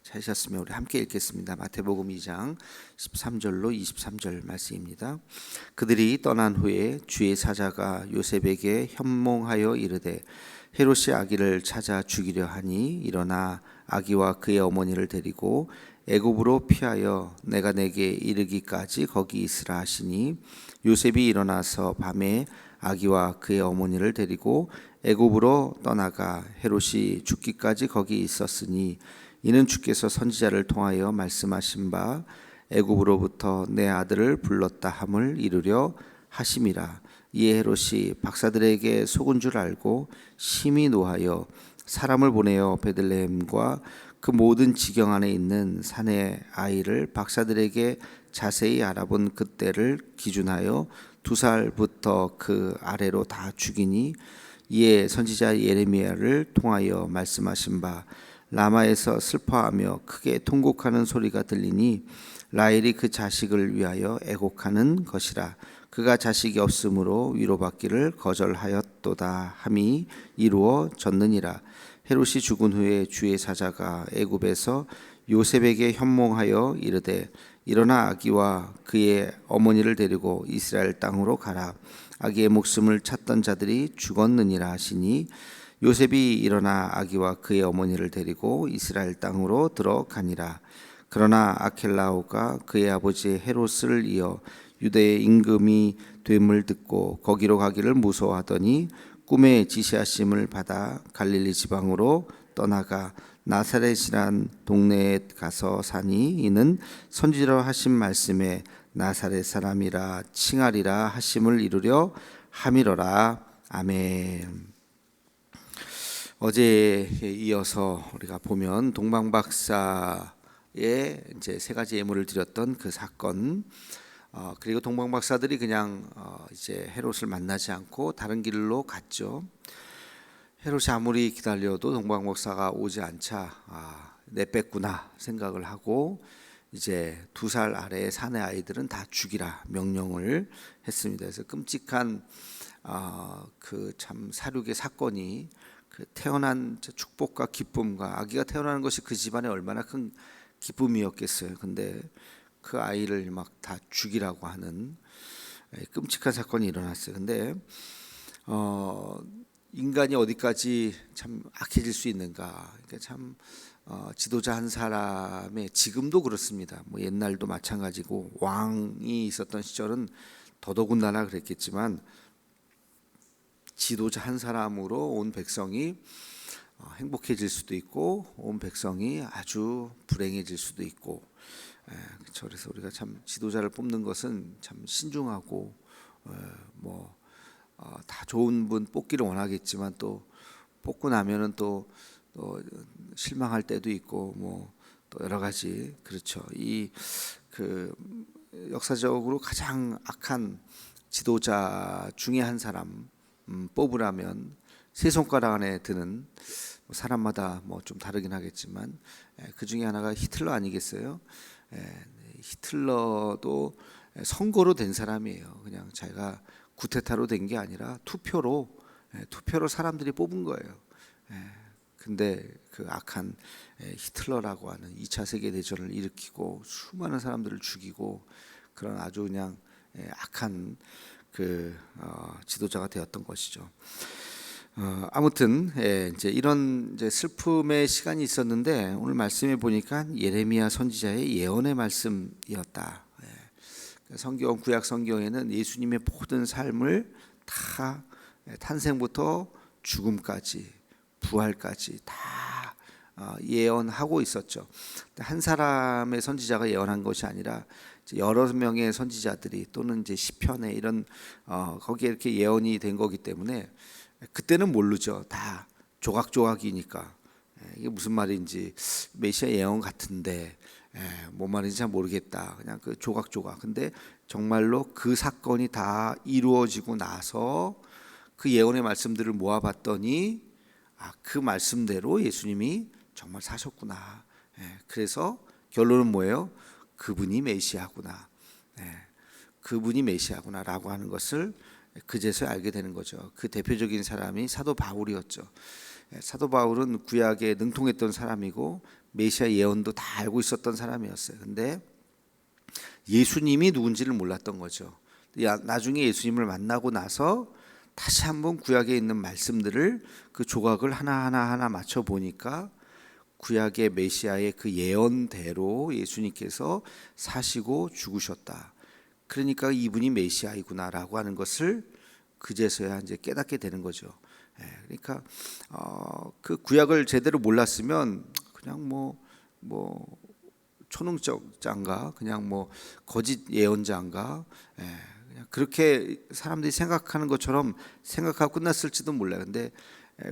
찾으셨으면 우리 함께 읽겠습니다. 마태복음 2장 13절로 23절 말씀입니다. 그들이 떠난 후에 주의 사자가 요셉에게 현몽하여 이르되 헤롯이 아기를 찾아 죽이려 하니 일어나 아기와 그의 어머니를 데리고 애굽으로 피하여 내가 내게 이르기까지 거기 있으라 하시니 요셉이 일어나서 밤에 아기와 그의 어머니를 데리고 애굽으로 떠나가 헤롯이 죽기까지 거기 있었으니 이는 주께서 선지자를 통하여 말씀하신 바 애굽으로부터 내 아들을 불렀다 함을 이루려 하심이라. 이에 헤롯이 박사들에게 속은 줄 알고 심히 노하여 사람을 보내어 베들레헴과 그 모든 지경 안에 있는 산의 아이를 박사들에게 자세히 알아본 그때를 기준하여 2살부터 그 아래로 다 죽이니 이에 선지자 예레미야를 통하여 말씀하신 바 라마에서 슬퍼하며 크게 통곡하는 소리가 들리니 라헬이 그 자식을 위하여 애곡하는 것이라. 그가 자식이 없으므로 위로받기를 거절하였도다 함이 이루어졌느니라. 헤롯이 죽은 후에 주의 사자가 애굽에서 요셉에게 현몽하여 이르되 일어나 아기와 그의 어머니를 데리고 이스라엘 땅으로 가라. 아기의 목숨을 찾던 자들이 죽었느니라 하시니 요셉이 일어나 아기와 그의 어머니를 데리고 이스라엘 땅으로 들어가니라. 그러나 아켈라오가 그의 아버지 헤롯을 이어 유대의 임금이 됨을 듣고 거기로 가기를 무서워하더니 꿈에 지시하심을 받아 갈릴리 지방으로 떠나가 나사렛이란 동네에 가서 사니 이는 선지자로 하신 말씀에 나사렛 사람이라 칭하리라 하심을 이루려 함이로라. 아멘. 어제에 이어서 우리가 보면 동방박사의 이제 3가지 예물을 드렸던 그 사건, 그리고 동방박사들이 그냥 이제 헤롯을 만나지 않고 다른 길로 갔죠. 헤롯이 아무리 기다려도 동방박사가 오지 않자 내뺐구나 생각을 하고 이제 2살 아래의 사내 아이들은 다 죽이라 명령을 했습니다. 그래서 끔찍한 그 참 사륙의 사건이 그 태어난 축복과 기쁨과 아기가 태어나는 것이 그 집안에 얼마나 큰 기쁨이었겠어요. 근데 그 아이를 막 다 죽이라고 하는 끔찍한 사건이 일어났어요. 근데 인간이 어디까지 참 악해질 수 있는가? 그러니까 참 지도자 한 사람의 지금도 그렇습니다. 뭐 옛날도 마찬가지고 왕이 있었던 시절은 더더군다나 그랬겠지만 지도자 한 사람으로 온 백성이 행복해질 수도 있고 온 백성이 아주 불행해질 수도 있고, 그래서 우리가 참 지도자를 뽑는 것은 참 신중하고 다 좋은 분 뽑기를 원하겠지만 또 뽑고 나면은 또 실망할 때도 있고 또 여러 가지 그렇죠. 이 그 역사적으로 가장 악한 지도자 중에 한 사람 뽑으라면 3손가락 안에 드는, 사람마다 좀 다르긴 하겠지만 그 중에 하나가 히틀러 아니겠어요? 히틀러도 선거로 된 사람이에요. 그냥 자기가 구테타로 된 게 아니라 투표로 사람들이 뽑은 거예요. 근데 그 악한 히틀러라고 하는 2차 세계대전을 일으키고 수많은 사람들을 죽이고 그런 아주 그냥 악한 그 지도자가 되었던 것이죠. 아무튼 이제 이런 이제 슬픔의 시간이 있었는데 오늘 말씀에 보니까 예레미야 선지자의 예언의 말씀이었다. 성경, 구약 성경에는 예수님의 모든 삶을 다 탄생부터 죽음까지 부활까지 다 예언하고 있었죠. 한 사람의 선지자가 예언한 것이 아니라 여러 명의 선지자들이 또는 이제 시편에 이런 거기에 이렇게 예언이 된 거기 때문에 그때는 모르죠. 다 조각조각이니까 이게 무슨 말인지 메시아 예언 같은데 뭔 말인지 잘 모르겠다. 그냥 그 조각조각. 근데 정말로 그 사건이 다 이루어지고 나서 그 예언의 말씀들을 모아봤더니 그 말씀대로 예수님이 정말 사셨구나. 그래서 결론은 뭐예요? 그분이 메시아구나. 그분이 메시아구나라고 하는 것을 그제서야 알게 되는 거죠. 그 대표적인 사람이 사도 바울이었죠. 사도 바울은 구약에 능통했던 사람이고 메시아 예언도 다 알고 있었던 사람이었어요. 근데 예수님이 누군지를 몰랐던 거죠. 나중에 예수님을 만나고 나서 다시 한번 구약에 있는 말씀들을 그 조각을 하나하나 맞춰 보니까 구약의 메시아의 그 예언대로 예수님께서 사시고 죽으셨다. 그러니까 이분이 메시아이구나라고 하는 것을 그제서야 이제 깨닫게 되는 거죠. 그러니까 그 구약을 제대로 몰랐으면 그냥 뭐 초능력자인가, 그냥 뭐 거짓 예언자인가, 그냥 그렇게 사람들이 생각하는 것처럼 생각하고 끝났을지도 몰라요. 근데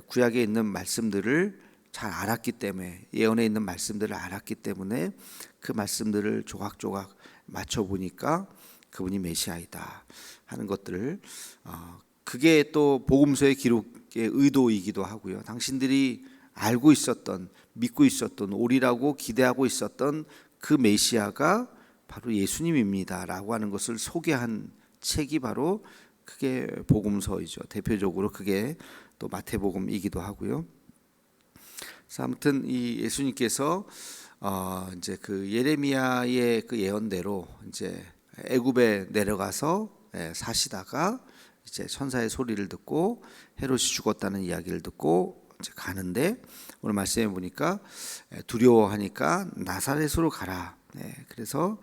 구약에 있는 말씀들을 잘 알았기 때문에, 예언에 있는 말씀들을 알았기 때문에 그 말씀들을 조각조각 맞춰 보니까 그분이 메시아이다 하는 것들을, 그게 또 복음서의 기록의 의도이기도 하고요. 당신들이 알고 있었던, 믿고 있었던, 오리라고 기대하고 있었던 그 메시아가 바로 예수님입니다라고 하는 것을 소개한 책이 바로 그게 복음서이죠. 대표적으로 그게 또 마태복음이기도 하고요. 그래서 아무튼 이 예수님께서 이제 그 예레미야의 그 예언대로 이제 애굽에 내려가서 사시다가 이제 천사의 소리를 듣고 헤롯이 죽었다는 이야기를 듣고 이제 가는데, 오늘 말씀해 보니까 두려워하니까 나사렛으로 가라. 그래서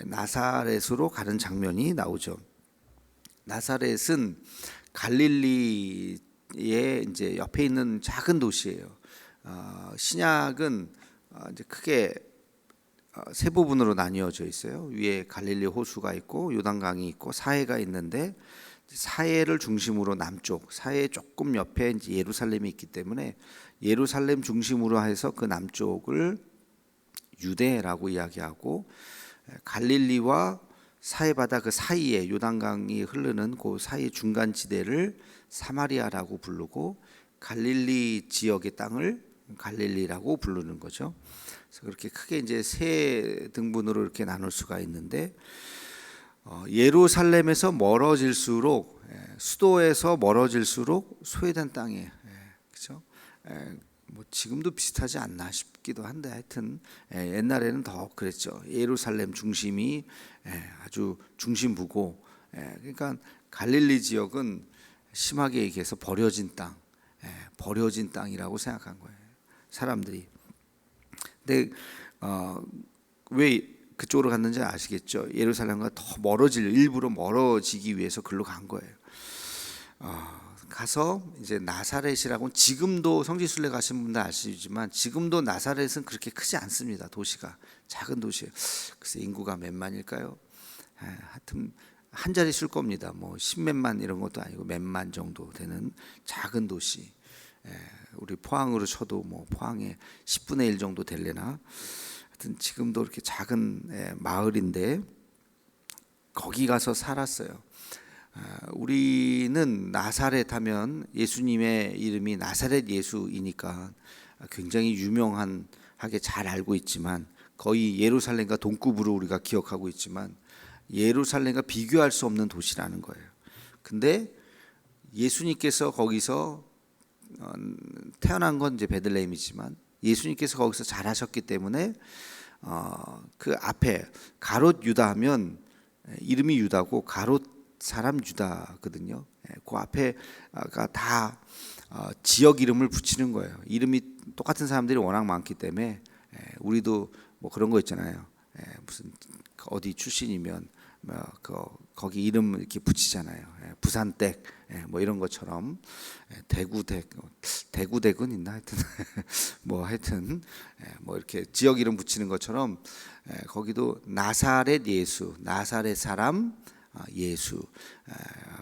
나사렛으로 가는 장면이 나오죠. 나사렛은 갈릴리의 이제 옆에 있는 작은 도시예요. 신약은 이제 크게 세 부분으로 나뉘어져 있어요. 위에 갈릴리 호수가 있고 요단강이 있고 사해가 있는데, 사해를 중심으로 남쪽, 사해 조금 옆에 이제 예루살렘이 있기 때문에 예루살렘 중심으로 해서 그 남쪽을 유대라고 이야기하고, 갈릴리와 사해 바다 그 사이에 요단강이 흐르는 그 사이 중간 지대를 사마리아라고 부르고, 갈릴리 지역의 땅을 갈릴리라고 부르는 거죠. 그래서 그렇게 크게 이제 세 등분으로 이렇게 나눌 수가 있는데, 예루살렘에서 멀어질수록, 수도에서 멀어질수록 소외된 땅에, 그렇죠? 뭐 지금도 비슷하지 않나 싶기도 한데, 하여튼 옛날에는 더 그랬죠. 예루살렘 중심이 아주 중심부고, 그러니까 갈릴리 지역은 심하게 얘기해서 버려진 땅, 버려진 땅이라고 생각한 거예요, 사람들이. 근데 왜 그쪽으로 갔는지 아시겠죠? 예루살렘과 더 일부러 멀어지기 위해서 글로 간 거예요. 가서 이제 나사렛이라고, 지금도 성지순례 가신 분들 아시지만 지금도 나사렛은 그렇게 크지 않습니다. 도시가 작은 도시예요. 글쎄 인구가 몇만일까요? 하여튼 한 자리 쓸 겁니다. 뭐 십몇만 이런 것도 아니고 몇만 정도 되는 작은 도시. 우리 포항으로 쳐도 뭐 포항의 10분의 1 정도 될래나. 하여튼 지금도 이렇게 작은 마을인데 거기 가서 살았어요. 우리는 나사렛 하면 예수님의 이름이 나사렛 예수이니까 굉장히 유명하게 잘 알고 있지만, 거의 예루살렘과 동급으로 우리가 기억하고 있지만 예루살렘과 비교할 수 없는 도시라는 거예요. 근데 예수님께서 거기서 태어난 건 이제 베들레헴이지만 예수님께서 거기서 자라셨기 때문에 그 앞에 가롯 유다 하면 이름이 유다고 가롯 사람 유다거든요. 그 앞에가 다 지역 이름을 붙이는 거예요. 이름이 똑같은 사람들이 워낙 많기 때문에 우리도 뭐 그런 거 있잖아요. 무슨 어디 출신이면 거기 이름 이렇게 붙이잖아요. 부산댁 뭐 이런 것처럼 대구댁은 있나 하여튼 하여튼 뭐 이렇게 지역 이름 붙이는 것처럼 거기도 나사렛 예수, 나사렛 사람 예수,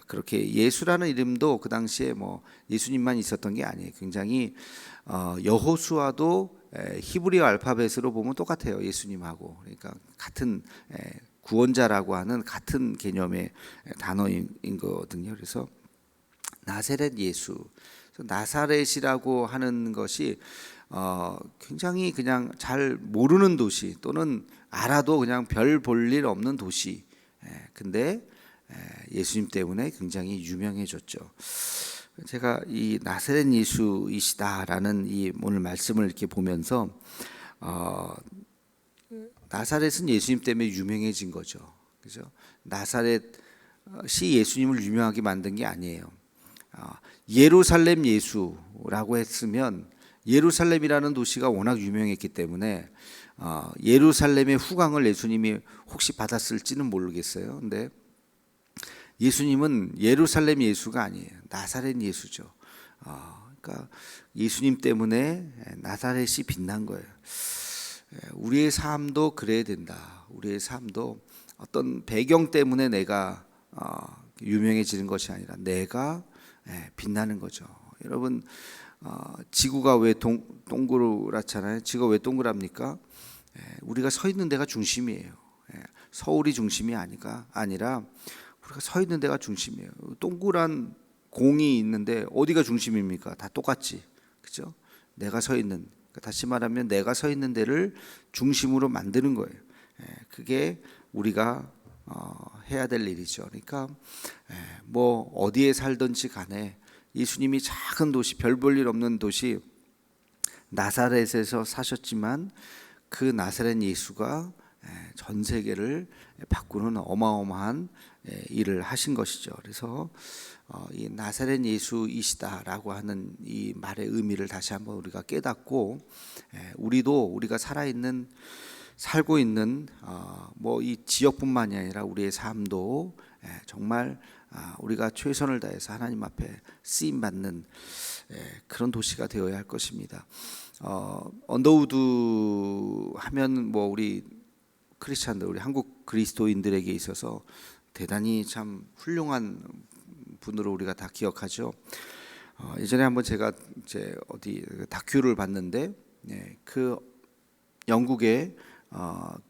그렇게 예수라는 이름도 그 당시에 뭐 예수님만 있었던 게 아니에요. 굉장히 여호수아도 히브리어 알파벳으로 보면 똑같아요, 예수님하고. 그러니까 같은 구원자라고 하는 같은 개념의 단어인 거거든요. 그래서 나사렛 예수, 나사렛이라고 하는 것이 굉장히 그냥 잘 모르는 도시, 또는 알아도 그냥 별 볼 일 없는 도시. 근데 예수님 때문에 굉장히 유명해졌죠. 제가 이 나사렛 예수이시다라는 이 오늘 말씀을 이렇게 보면서 나사렛은 예수님 때문에 유명해진 거죠. 그죠? 나사렛이 예수님을 유명하게 만든 게 아니에요. 예루살렘 예수라고 했으면 예루살렘이라는 도시가 워낙 유명했기 때문에 예루살렘의 후광을 예수님이 혹시 받았을지는 모르겠어요. 근데 예수님은 예루살렘 예수가 아니에요. 나사렛 예수죠. 그러니까 예수님 때문에 나사렛이 빛난 거예요. 우리의 삶도 그래야 된다. 우리의 삶도 어떤 배경 때문에 내가 유명해지는 것이 아니라 내가 빛나는 거죠. 여러분, 지구가 왜 동그랗잖아요. 지구가 왜 동그랍니까? 우리가 서 있는 데가 중심이에요. 서울이 중심이 아니라 우리가 서 있는 데가 중심이에요. 동그란 공이 있는데 어디가 중심입니까? 다 똑같지, 그죠? 내가 서 있는, 다시 말하면 내가 서 있는 데를 중심으로 만드는 거예요. 그게 우리가 해야 될 일이죠. 그러니까 뭐 어디에 살든지 간에 예수님이 작은 도시, 별 볼 일 없는 도시 나사렛에서 사셨지만 그 나사렛 예수가 전 세계를 바꾸는 어마어마한 일을 하신 것이죠. 그래서 이 나사렛 예수이시다라고 하는 이 말의 의미를 다시 한번 우리가 깨닫고 우리가 살고 있는 뭐 이 지역뿐만이 아니라 우리의 삶도 정말 우리가 최선을 다해서 하나님 앞에 쓰임 받는 그런 도시가 되어야 할 것입니다. 언더우드 하면 뭐 우리 크리스찬들, 우리 한국 그리스도인들에게 있어서 대단히 참 훌륭한 분으로 우리가 다 기억하죠. 예전에 한번 제가 어디 다큐를 봤는데 그 영국의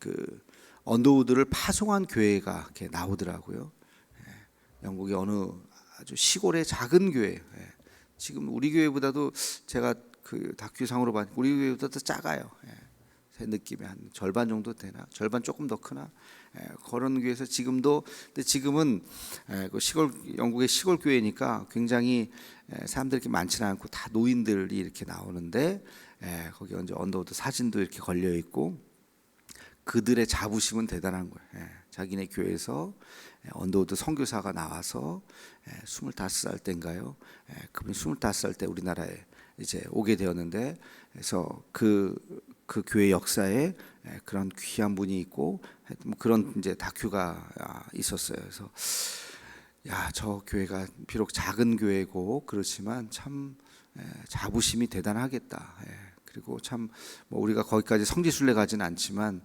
그 언더우드를 파송한 교회가 이렇게 나오더라고요. 영국의 어느 아주 시골의 작은 교회. 지금 우리 교회보다도 제가 그 다큐상으로 봤는데 우리 교회보다도 작아요. 제 느낌에 한 절반 정도 되나? 절반 조금 더 크나? 그런 교회에서 근데 지금은 그 영국의 시골 교회니까 굉장히 사람들이 이렇게 많지는 않고 다 노인들이 이렇게 나오는데 거기 이제 언더우드 사진도 이렇게 걸려 있고 그들의 자부심은 대단한 거예요. 자기네 교회에서 언더우드 선교사가 나와서 25살 때인가요? 그분이 25살 때 우리나라에 이제 오게 되었는데, 그래서 그 교회 역사에 그런 귀한 분이 있고 그런 이제 다큐가 있었어요. 그래서 저 교회가 비록 작은 교회고 그렇지만 참 자부심이 대단하겠다. 그리고 참 뭐 우리가 거기까지 성지순례 가지는 않지만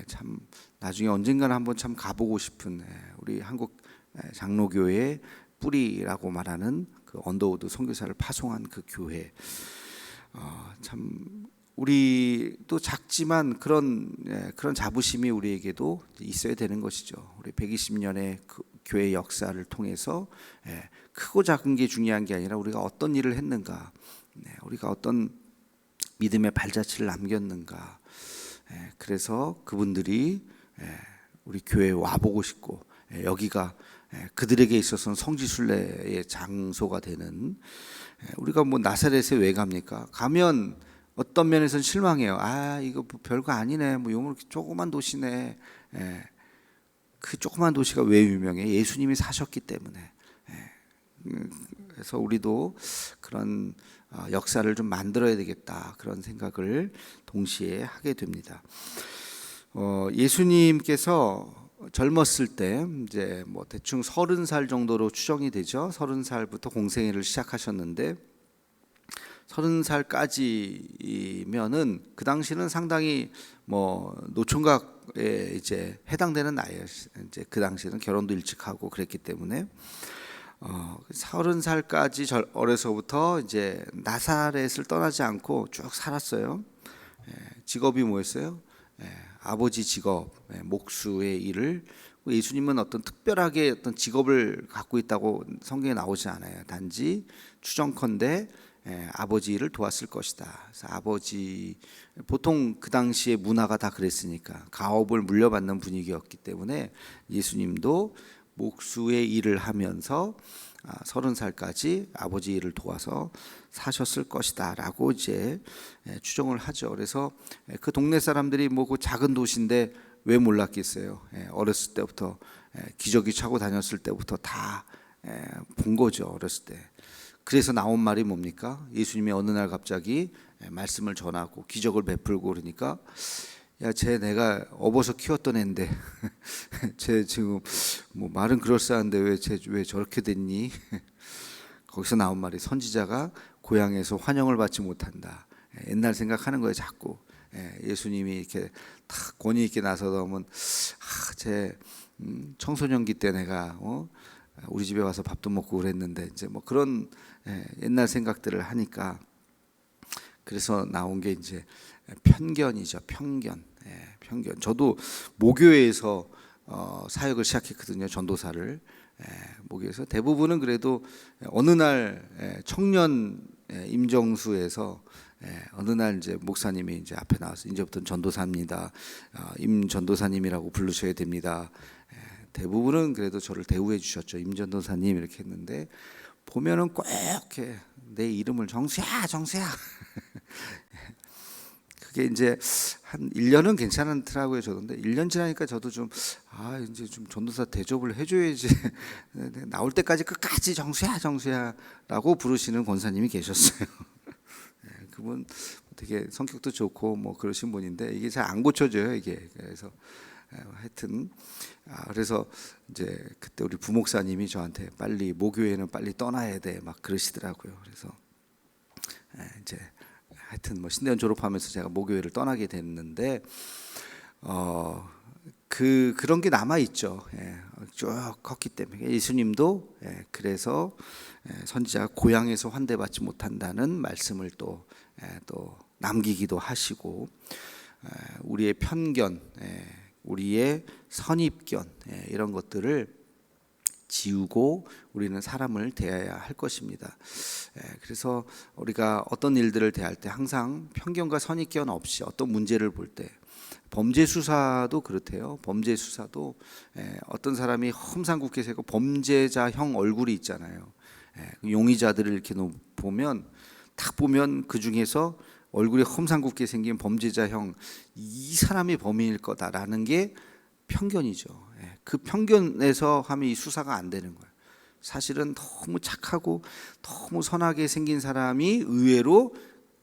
참 나중에 언젠가는 한번 참 가보고 싶은 우리 한국 장로교회의 뿌리라고 말하는 그 언더우드 선교사를 파송한 그 교회. 참 우리도 작지만 그런 자부심이 우리에게도 있어야 되는 것이죠. 우리 120년의 그 교회 역사를 통해서 크고 작은 게 중요한 게 아니라 우리가 어떤 일을 했는가, 우리가 어떤 믿음의 발자취를 남겼는가. 그래서 그분들이 우리 교회에 와보고 싶고 여기가 그들에게 있어서는 성지순례의 장소가 되는, 우리가 뭐 나사렛에 왜 갑니까? 가면 어떤 면에서는 실망해요. 이거 뭐 별거 아니네. 뭐 요런 조그만 도시네. 그 조그만 도시가 왜 유명해? 예수님이 사셨기 때문에. 그래서 우리도 그런 역사를 좀 만들어야 되겠다, 그런 생각을 동시에 하게 됩니다. 예수님께서 젊었을 때 이제 뭐 대충 30살 정도로 추정이 되죠. 30살부터 공생애를 시작하셨는데 30살까지면은 그 당시는 상당히 뭐 노총각에 이제 해당되는 나이예요. 이제 그 당시에는 결혼도 일찍 하고 그랬기 때문에 30살까지 어려서부터 이제 나사렛을 떠나지 않고 쭉 살았어요. 직업이 뭐였어요? 아버지 직업, 목수의 일을. 예수님은 어떤 특별하게 어떤 직업을 갖고 있다고 성경에 나오지 않아요. 단지 추정컨대 아버지 일을 도왔을 것이다. 그래서 아버지, 보통 그 당시의 문화가 다 그랬으니까 가업을 물려받는 분위기였기 때문에 예수님도 목수의 일을 하면서 30살까지 아버지 일을 도와서 사셨을 것이다라고 이제 추정을 하죠. 그래서 그 동네 사람들이 뭐 그 작은 도시인데 왜 몰랐겠어요. 어렸을 때부터 기저귀 차고 다녔을 때부터 다 본 거죠. 어렸을 때. 그래서 나온 말이 뭡니까? 예수님이 어느 날 갑자기 말씀을 전하고 기적을 베풀고 그러니까 야, 쟤 내가 업어서 키웠던 애인데 쟤 지금 뭐 말은 그럴싸한데 왜 저렇게 됐니? 거기서 나온 말이 선지자가 고향에서 환영을 받지 못한다. 옛날 생각하는 거예요, 자꾸. 예수님이 이렇게 탁 권위 있게 나서면 쟤 청소년기 때 내가 우리 집에 와서 밥도 먹고 그랬는데 이제 뭐 그런 옛날 생각들을 하니까 그래서 나온 게 이제 편견이죠. 편견. 저도 모교회에서 사역을 시작했거든요. 전도사를. 모교에서 대부분은 그래도 어느 날 청년 임정수에서 어느 날 이제 목사님이 이제 앞에 나와서 이제부터는 전도사입니다. 임 전도사님이라고 부르셔야 됩니다. 대부분은 그래도 저를 대우해 주셨죠. 임 전도사님 이렇게 했는데 보면은 꼭 이렇게 내 이름을 정수야 그게 이제 한 1년은 괜찮더라고요. 저도. 근데 1년 지나니까 저도 좀 이제 좀 전도사 대접을 해줘야지. 나올 때까지 끝까지 정수야라고 부르시는 권사님이 계셨어요. 그분 되게 성격도 좋고 뭐 그러신 분인데 이게 잘 안 고쳐져요. 이게. 그래서 하여튼 그래서 이제 그때 우리 부목사님이 저한테 빨리 모교회는 빨리 떠나야 돼 막 그러시더라고요. 그래서 이제 하여튼 뭐 신대원 졸업하면서 제가 모교회를 떠나게 됐는데 그런 게 남아 있죠. 쭉 컸기 때문에 예수님도 그래서 선지자가 고향에서 환대받지 못한다는 말씀을 또 남기기도 하시고 우리의 편견, 우리의 선입견 이런 것들을 지우고 우리는 사람을 대해야 할 것입니다. 그래서 우리가 어떤 일들을 대할 때 항상 편견과 선입견 없이 어떤 문제를 볼 때 범죄 수사도 그렇대요. 범죄 수사도 어떤 사람이 험상궂게 세고 범죄자형 얼굴이 있잖아요. 용의자들을 이렇게 보면 딱 보면 그 중에서 얼굴이 험상궂게 생긴 범죄자형 이 사람이 범인일 거다라는 게 편견이죠. 그 편견에서 하면 이 수사가 안 되는 거예요. 사실은 너무 착하고 너무 선하게 생긴 사람이 의외로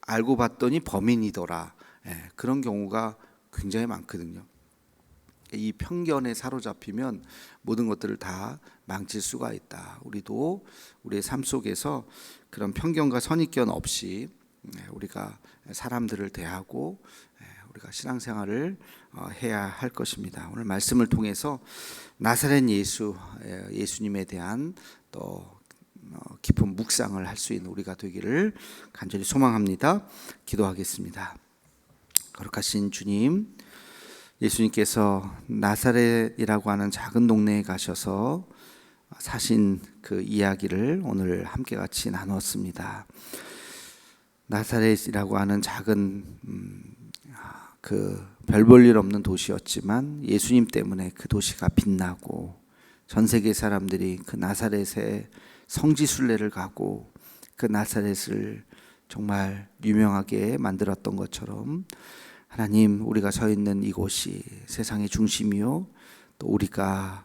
알고 봤더니 범인이더라. 그런 경우가 굉장히 많거든요. 이 편견에 사로잡히면 모든 것들을 다 망칠 수가 있다. 우리도 우리의 삶 속에서 그런 편견과 선입견 없이 우리가 사람들을 대하고 우리가 신앙생활을 해야 할 것입니다. 오늘 말씀을 통해서 나사렛 예수님에 대한 또 깊은 묵상을 할 수 있는 우리가 되기를 간절히 소망합니다. 기도하겠습니다. 거룩하신 주님, 예수님께서 나사렛이라고 하는 작은 동네에 가셔서 사신 그 이야기를 오늘 함께 같이 나눴습니다. 나사렛이라고 하는 작은 그 별 볼 일 없는 도시였지만 예수님 때문에 그 도시가 빛나고 전 세계 사람들이 그 나사렛에 성지순례를 가고 그 나사렛을 정말 유명하게 만들었던 것처럼 하나님, 우리가 서 있는 이곳이 세상의 중심이요 또 우리가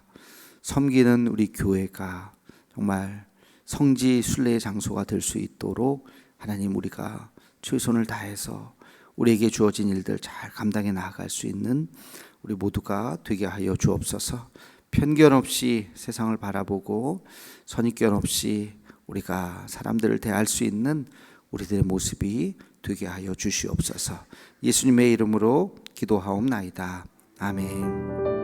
섬기는 우리 교회가 정말 성지순례의 장소가 될 수 있도록 하나님, 우리가 최선을 다해서 우리에게 주어진 일들 잘 감당해 나아갈 수 있는 우리 모두가 되게 하여 주옵소서. 편견 없이 세상을 바라보고 선입견 없이 우리가 사람들을 대할 수 있는 우리들의 모습이 되게 하여 주시옵소서. 예수님의 이름으로 기도하옵나이다. 아멘.